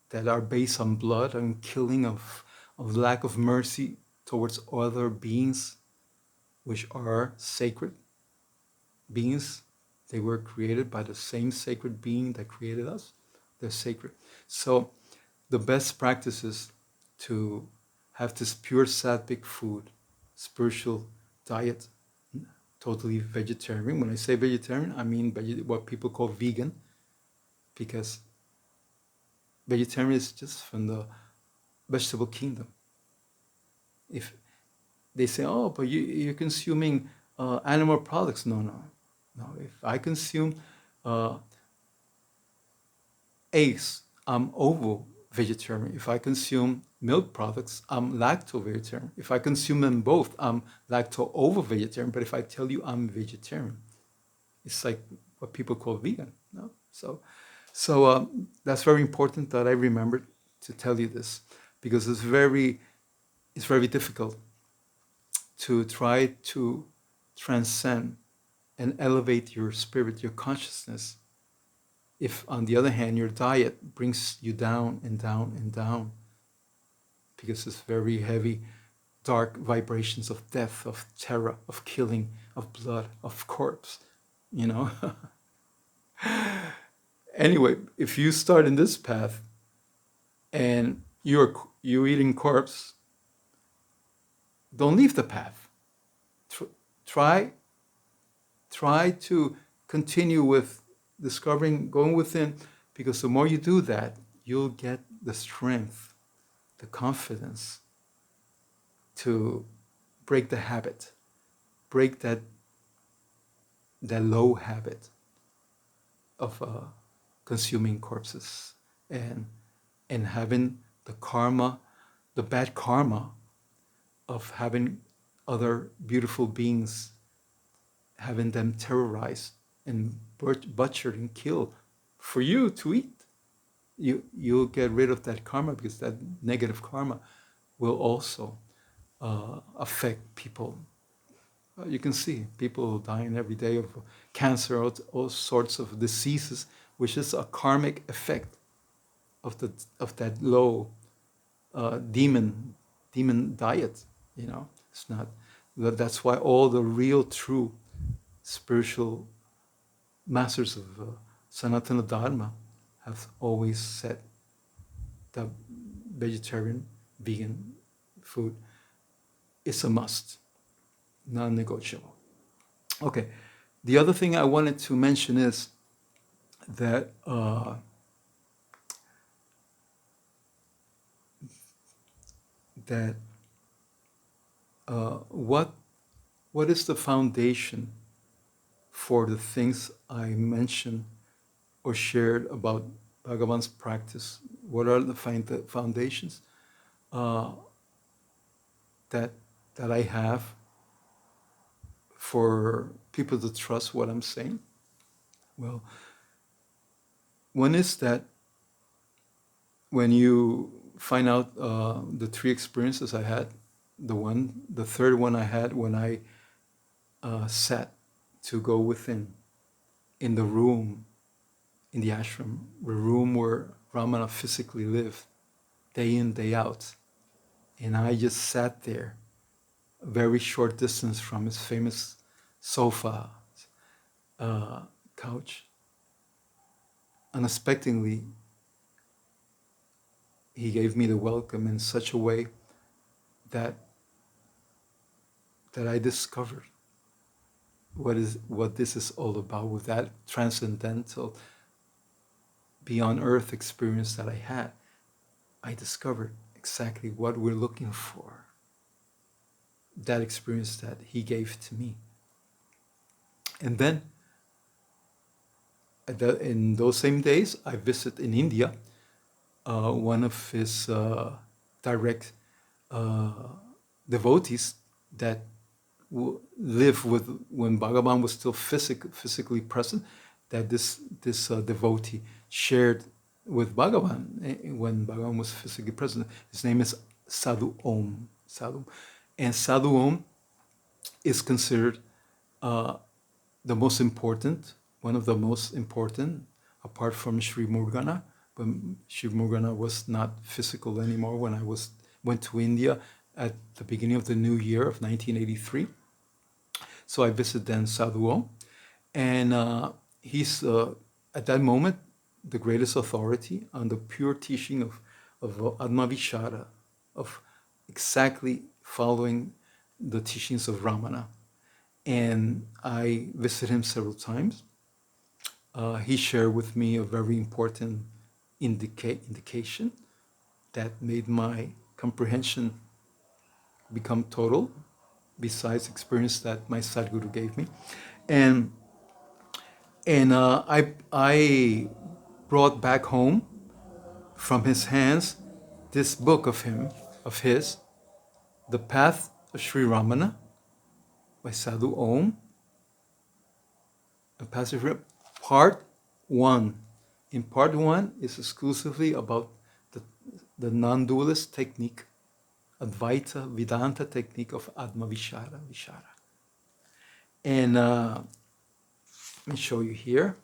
that are based on blood and killing of lack of mercy towards other beings which are sacred beings. They were created by the same sacred being that created us. They're sacred. So the best practice is to have this pure sattvic food, spiritual diet, totally vegetarian. When I say vegetarian, I mean what people call vegan, because vegetarian is just from the vegetable kingdom. If they say, oh, but you're consuming animal products. No. If I consume eggs, I'm ovo vegetarian. If I consume milk products, I'm lacto vegetarian. If I consume them both, I'm lacto ovo vegetarian. But if I tell you I'm vegetarian, it's like what people call vegan. No, so that's very important that I remembered to tell you this, because it's very difficult to try to transcend and elevate your spirit, your consciousness, if on the other hand your diet brings you down and down and down, because it's very heavy, dark vibrations of death, of terror, of killing, of blood, of corpse, you know. Anyway, if you start in this path and you eating corpse, don't leave the path. Try to continue with discovering, going within, because the more you do that, you'll get the strength, the confidence to break the habit, break that low habit of consuming corpses and having the karma, the bad karma of having other beautiful beings, having them terrorized and butchered and killed for you to eat. You'll get rid of that karma, because that negative karma will also affect people. You can see people dying every day of cancer, all sorts of diseases, which is a karmic effect of that low demon diet. You know, it's not. That's why all the real, true spiritual masters of Sanatana Dharma have always said that vegetarian, vegan food is a must, non-negotiable. Okay, the other thing I wanted to mention is that what is the foundation for the things I mentioned or shared about Bhagavan's practice? What are the foundations that I have for people to trust what I'm saying? Well, one is that when you find out the three experiences I had, the third one I had when I sat to go within, in the room, in the ashram, the room where Ramana physically lived, day in, day out. And I just sat there, a very short distance from his famous sofa, couch. Unexpectedly, he gave me the welcome in such a way that I discovered what this is all about, with that transcendental beyond earth experience that I had, I discovered exactly what we're looking for. That experience that he gave to me. And then, in those same days, I visited in India one of his direct devotees that lived with when Bhagavan was still physically present. That this devotee shared with Bhagavan when Bhagavan was physically present. His name is Sadhu Om. And Sadhu Om is considered the most important, one of the most important, apart from Sri Murgana. But Sri Murgana was not physical anymore when I went to India at the beginning of the new year of 1983. So I visited then Sadhu Om, and he's at that moment the greatest authority on the pure teaching of Atma Vichara, of exactly following the teachings of Ramana. And I visited him several times. He shared with me a very important indication that made my comprehension become total, besides experience that my Sadguru gave me. And I brought back home from his hands this book of his, The Path of Sri Ramana by Sadhu Om, a passage part 1. In part 1 is exclusively about the non-dualist technique, Advaita Vedanta technique of Atma Vichara. And let me show you here.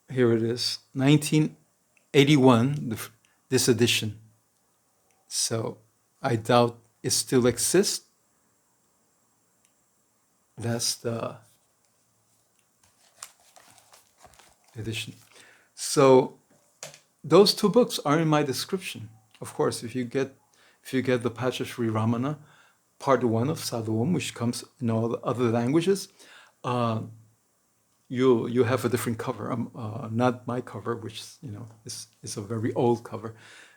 Here it is, 1981, this edition. So I doubt it still exists. That's the edition. So those two books are in my description. Of course, if you get the Path of Sri Ramana, part 1 of Sadhu Om, which comes in all the other languages, you have a different cover, not my cover, which is a very old cover.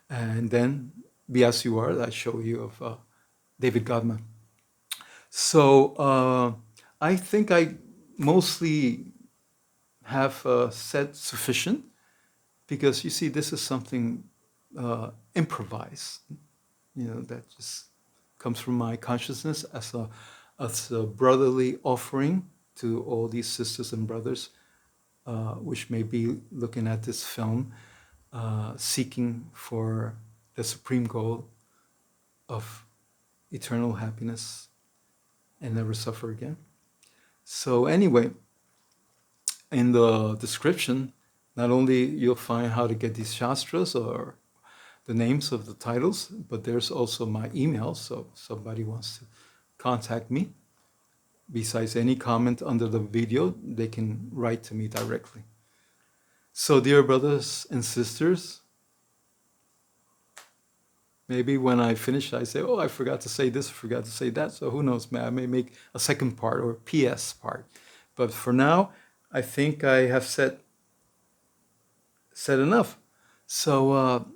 And then, Be As You Are, I show you of David Godman. So I think I mostly have said sufficient, because you see, this is something improvised, that just comes from my consciousness as a brotherly offering to all these sisters and brothers, which may be looking at this film, seeking for the supreme goal of eternal happiness and never suffer again. So anyway, in the description, not only you'll find how to get these Shastras or the names of the titles, but there's also my email, so if somebody wants to contact me, besides any comment under the video, they can write to me directly. So dear brothers and sisters, maybe when I finish, I say, oh, I forgot to say this, I forgot to say that, so who knows, I may make a second part or PS part. But for now, I think I have said enough. So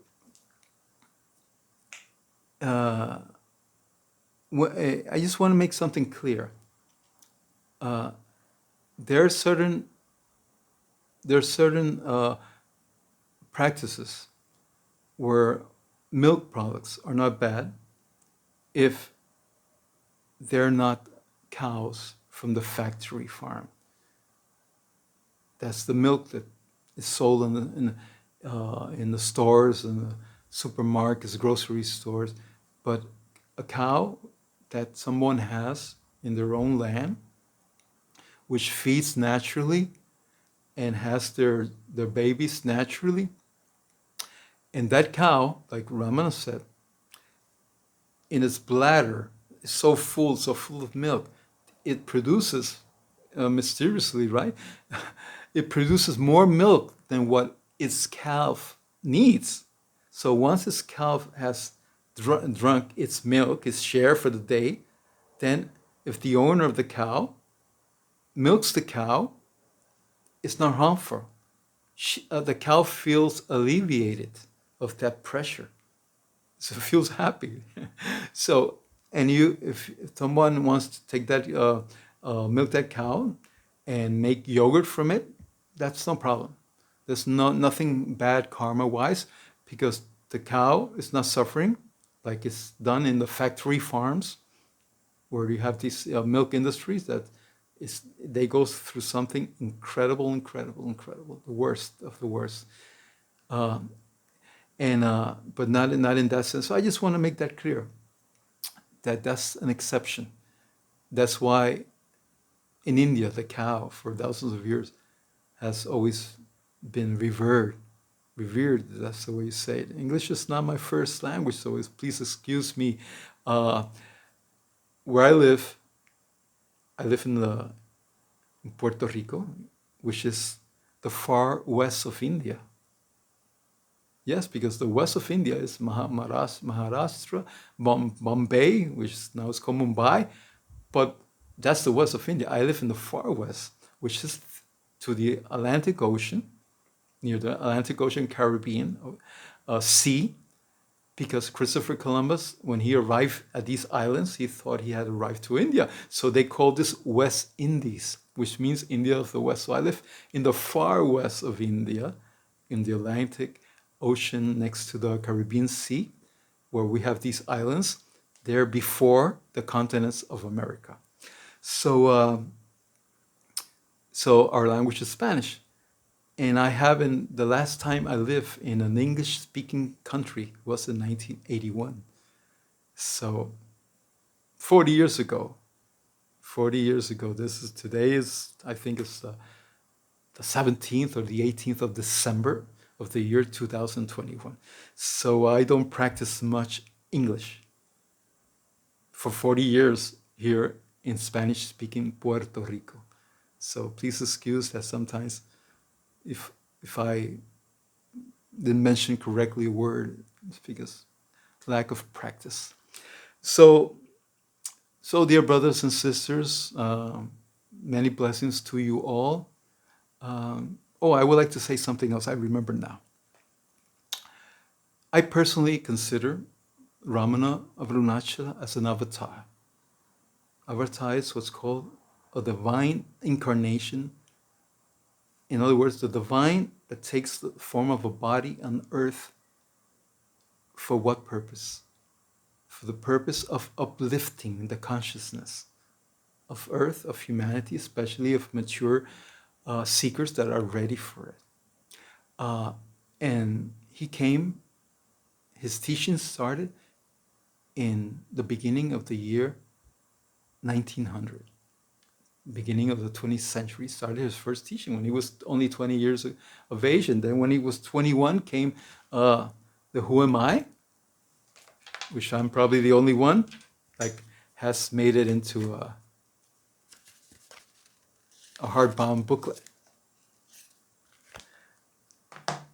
I just want to make something clear. There are certain practices where milk products are not bad if they're not cows from the factory farm. That's the milk that is sold in the stores, in the supermarkets, grocery stores. But a cow that someone has in their own land, which feeds naturally and has their babies naturally, and that cow, like Ramana said, in its bladder is so full of milk, it produces, mysteriously, right? It produces more milk than what its calf needs. So once its calf has drunk its milk, its share for the day, then if the owner of the cow milks the cow, it's not harmful. The cow feels alleviated of that pressure, so it feels happy. So, and if someone wants to take that, milk that cow, and make yogurt from it, that's no problem. There's nothing bad karma-wise, because the cow is not suffering like it's done in the factory farms, where you have these milk industries that they go through something incredible, the worst of the worst. But not in that sense. So I just want to make that clear, that that's an exception. That's why in India the cow for thousands of years has always been revered. That's the way you say it. English is not my first language, so please excuse me. Where I live in Puerto Rico, which is the far west of India. Yes, because the west of India is Maharashtra, Bombay, which now is called Mumbai, but that's the west of India. I live in the far west, which is to the Atlantic Ocean, near the Atlantic Ocean, Caribbean Sea, because Christopher Columbus, when he arrived at these islands, he thought he had arrived to India. So they called this West Indies, which means India of the West. So I live in the far west of India, in the Atlantic Ocean next to the Caribbean Sea, where we have these islands. They're before the continents of America. So, so our language is Spanish. And I haven't, the last time I lived in an English-speaking country was in 1981. So 40 years ago, today is, I think it's the 17th or the 18th of December of the year 2021. So I don't practice much English for 40 years here in Spanish-speaking Puerto Rico. So please excuse that sometimes if I didn't mention correctly a word, it's because lack of practice. So dear brothers and sisters, many blessings to you all. I would like to say something else. I remember now. I personally consider Ramana of Arunachala as an avatar. Avatar is what's called a divine incarnation. In other words, the divine that takes the form of a body on earth. For what purpose? For the purpose of uplifting the consciousness of earth, of humanity, especially of mature seekers that are ready for it. And he came, his teaching started in the beginning of the year 1900. Beginning of the 20th century, started his first teaching when he was only 20 years of age. And then when he was 21 came the Who Am I? Which I'm probably the only one, like, has made it into a hardbound booklet.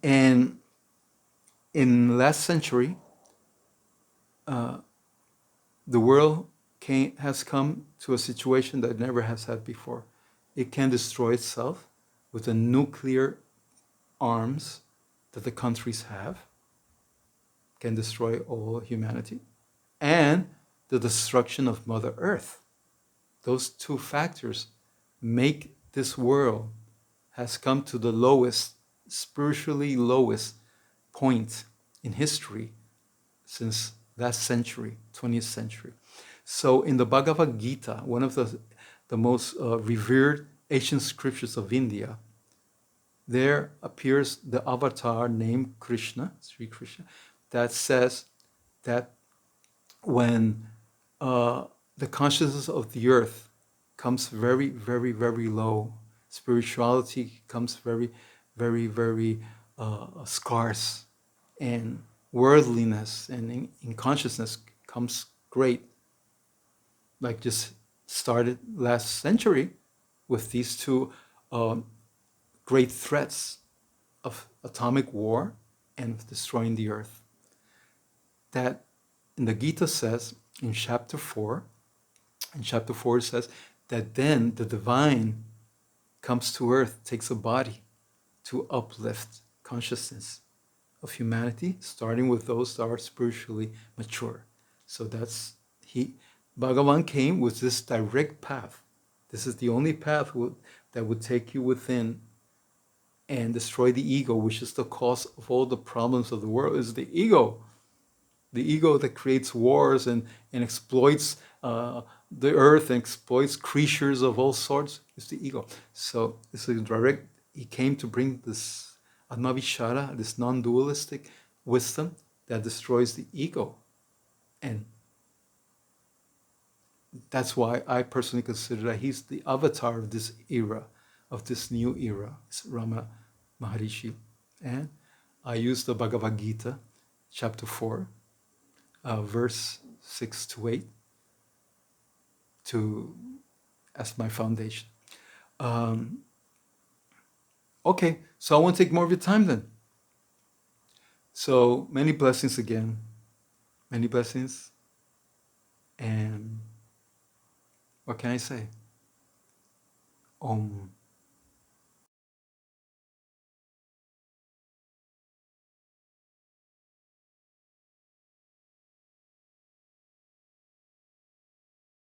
And in last century, the world has come to a situation that it never has had before. It can destroy itself with the nuclear arms that the countries have, can destroy all humanity, and the destruction of Mother Earth. Those two factors make this world has come to the lowest, spiritually lowest point in history since last century, 20th century. So in the Bhagavad Gita, one of the most revered ancient scriptures of India, there appears the avatar named Krishna, Sri Krishna, that says that when the consciousness of the earth comes very, very, very low, spirituality comes very, very, very scarce, and worldliness and in consciousness comes great. Like just started last century with these two great threats of atomic war and destroying the earth. That in the Gita says in chapter 4, it says that then the divine comes to earth, takes a body to uplift consciousness of humanity, starting with those that are spiritually mature. So that's Bhagavan came with this direct path. This is the only path that would take you within and destroy the ego, which is the cause of all the problems of the world, is the ego. The ego that creates wars and exploits the earth and exploits creatures of all sorts is the ego. So it's a direct, he came to bring this Atma Vichara, this non-dualistic wisdom that destroys the ego. And that's why I personally consider that he's the avatar of this era, of this new era, it's Ramana Maharshi. And I use the Bhagavad Gita, chapter 4, verse 6 to 8, as my foundation. Okay, so I won't take more of your time then. So many blessings again, many blessings. And what can I say? Om